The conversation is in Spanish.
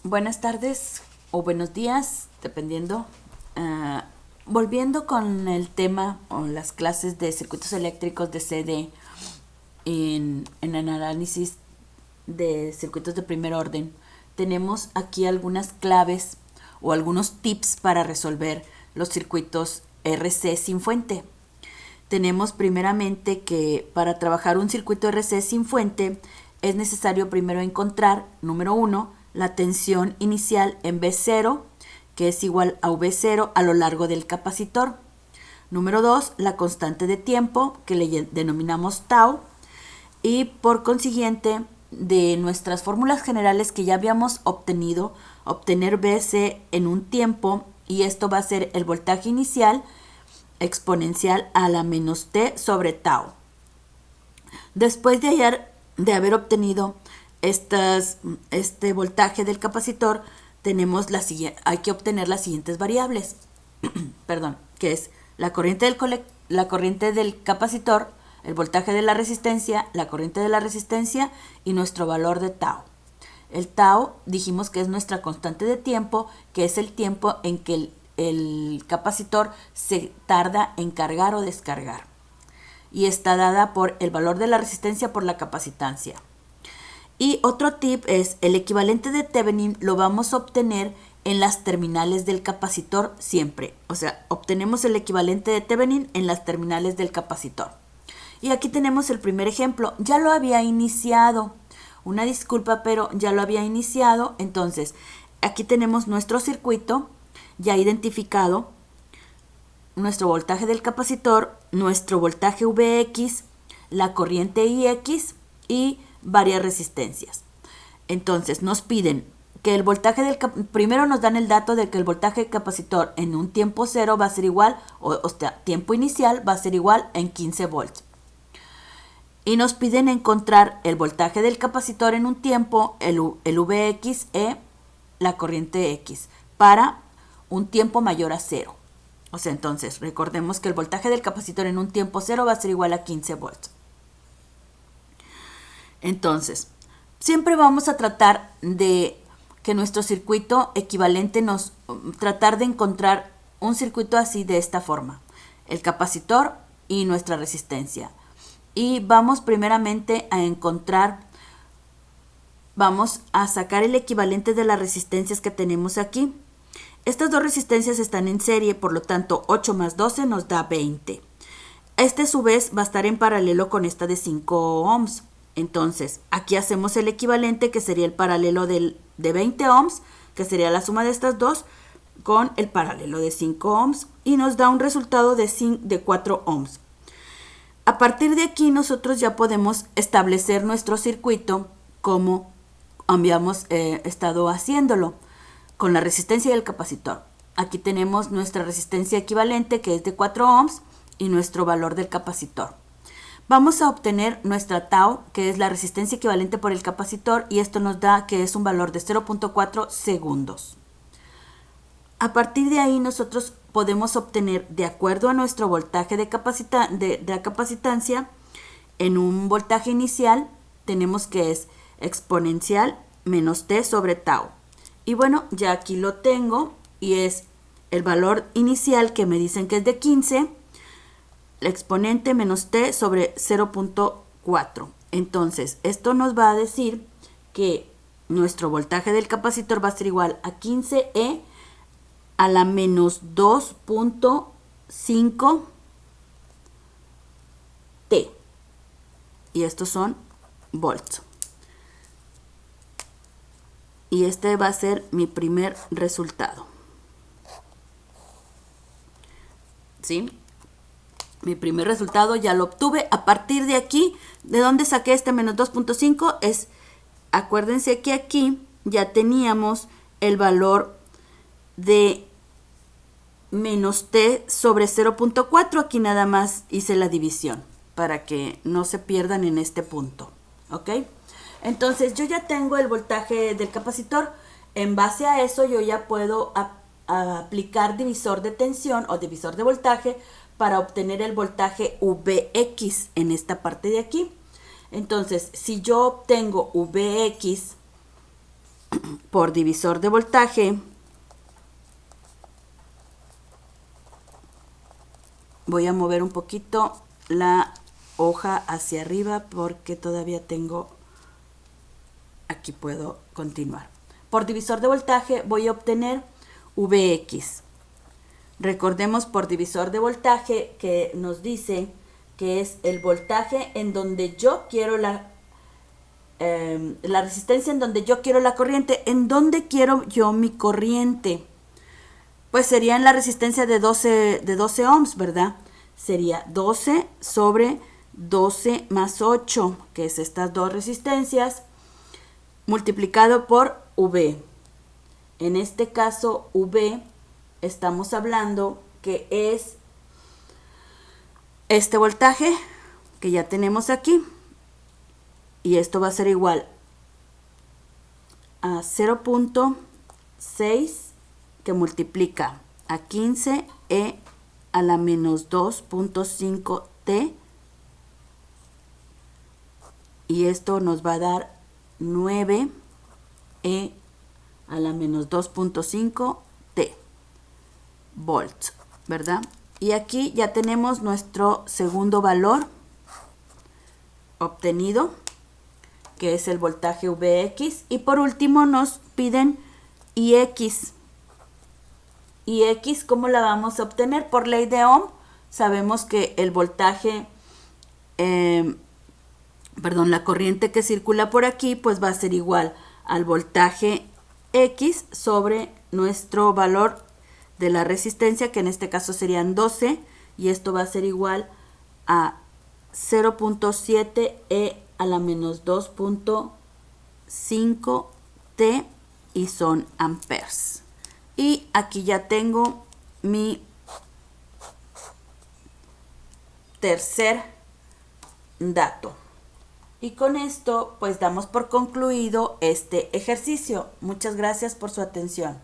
Buenas tardes o buenos días, dependiendo. Volviendo con el tema o las clases de circuitos eléctricos de CD en el análisis de circuitos de primer orden, tenemos aquí algunas claves o algunos tips para resolver los circuitos RC sin fuente. Tenemos primeramente que para trabajar un circuito RC sin fuente es necesario primero encontrar, número 1, la tensión inicial en V0, que es igual a V0 a lo largo del capacitor. Número 2, la constante de tiempo, que le denominamos tau. Y por consiguiente, de nuestras fórmulas generales que ya habíamos obtenido, obtener Vc en un tiempo, y esto va a ser el voltaje inicial exponencial a la menos t sobre tau. Después de haber obtenido este voltaje del capacitor, hay que obtener las siguientes variables, perdón, que es la corriente del capacitor, el voltaje de la resistencia, la corriente de la resistencia y nuestro valor de tau. El tau dijimos que es nuestra constante de tiempo, que es el tiempo en que el capacitor se tarda en cargar o descargar, y está dada por el valor de la resistencia por la capacitancia. Y otro tip es el equivalente de Thevenin lo vamos a obtener en las terminales del capacitor siempre. O sea, obtenemos el equivalente de Thevenin en las terminales del capacitor. Y aquí tenemos el primer ejemplo. Ya lo había iniciado. Una disculpa, pero ya lo había iniciado. Entonces, aquí tenemos nuestro circuito ya identificado, nuestro voltaje del capacitor, nuestro voltaje Vx, la corriente Ix y varias resistencias. Entonces nos piden que el voltaje primero nos dan el dato de que el voltaje del capacitor en un tiempo cero va a ser igual, o sea, tiempo inicial va a ser igual en 15 volts. Y nos piden encontrar el voltaje del capacitor en un tiempo, el Vx e la corriente X, para un tiempo mayor a cero. O sea, entonces recordemos que el voltaje del capacitor en un tiempo cero va a ser igual a 15 volts. Entonces, siempre vamos a tratar de que nuestro circuito equivalente tratar de encontrar un circuito así de esta forma. El capacitor y nuestra resistencia. Y vamos primeramente vamos a sacar el equivalente de las resistencias que tenemos aquí. Estas dos resistencias están en serie, por lo tanto 8 más 12 nos da 20. Este a su vez va a estar en paralelo con esta de 5 ohms. Entonces, aquí hacemos el equivalente, que sería el paralelo de 20 ohms, que sería la suma de estas dos, con el paralelo de 5 ohms, y nos da un resultado de 4 ohms. A partir de aquí nosotros ya podemos establecer nuestro circuito como habíamos estado haciéndolo, con la resistencia y el capacitor. Aquí tenemos nuestra resistencia equivalente, que es de 4 ohms, y nuestro valor del capacitor. Vamos a obtener nuestra tau, que es la resistencia equivalente por el capacitor, y esto nos da que es un valor de 0.4 segundos. A partir de ahí nosotros podemos obtener, de acuerdo a nuestro voltaje de la capacitancia, en un voltaje inicial tenemos que es exponencial menos t sobre tau. Y bueno, ya aquí lo tengo, y es el valor inicial, que me dicen que es de 15, el exponente menos t sobre 0.4. Entonces, esto nos va a decir que nuestro voltaje del capacitor va a ser igual a 15e a la menos 2.5 t. Y estos son volts. Y este va a ser mi primer resultado. ¿Sí? Mi primer resultado ya lo obtuve. A partir de aquí, ¿de dónde saqué este menos 2.5? Acuérdense que aquí ya teníamos el valor de menos t sobre 0.4. Aquí nada más hice la división para que no se pierdan en este punto. ¿Ok? Entonces yo ya tengo el voltaje del capacitor. En base a eso yo ya puedo aplicar divisor de tensión o divisor de voltaje para obtener el voltaje Vx en esta parte de aquí. Entonces, si yo obtengo Vx por divisor de voltaje, voy a mover un poquito la hoja hacia arriba porque todavía tengo, aquí puedo continuar. Por divisor de voltaje voy a obtener Vx. Recordemos por divisor de voltaje que nos dice que es el voltaje en donde yo quiero la resistencia, en donde yo quiero la corriente. ¿En dónde quiero yo mi corriente? Pues sería en la resistencia de 12 ohms, ¿verdad? Sería 12 sobre 12 más 8, que es estas dos resistencias, multiplicado por V. En este caso, V, estamos hablando que es este voltaje que ya tenemos aquí. Y esto va a ser igual a 0.6 que multiplica a 15 e a la menos 2.5 t. Y esto nos va a dar 9 e a la menos 2.5 t volts, ¿verdad? Y aquí ya tenemos nuestro segundo valor obtenido, que es el voltaje Vx. Y por último nos piden Ix. Ix, ¿cómo la vamos a obtener? Por ley de Ohm, sabemos que el voltaje, la corriente que circula por aquí, pues va a ser igual al voltaje X sobre nuestro valor de la resistencia, que en este caso serían 12, y esto va a ser igual a 0.7 e a la menos 2.5 t, y son amperes. Y aquí ya tengo mi tercer dato. Y con esto pues damos por concluido este ejercicio. Muchas gracias por su atención.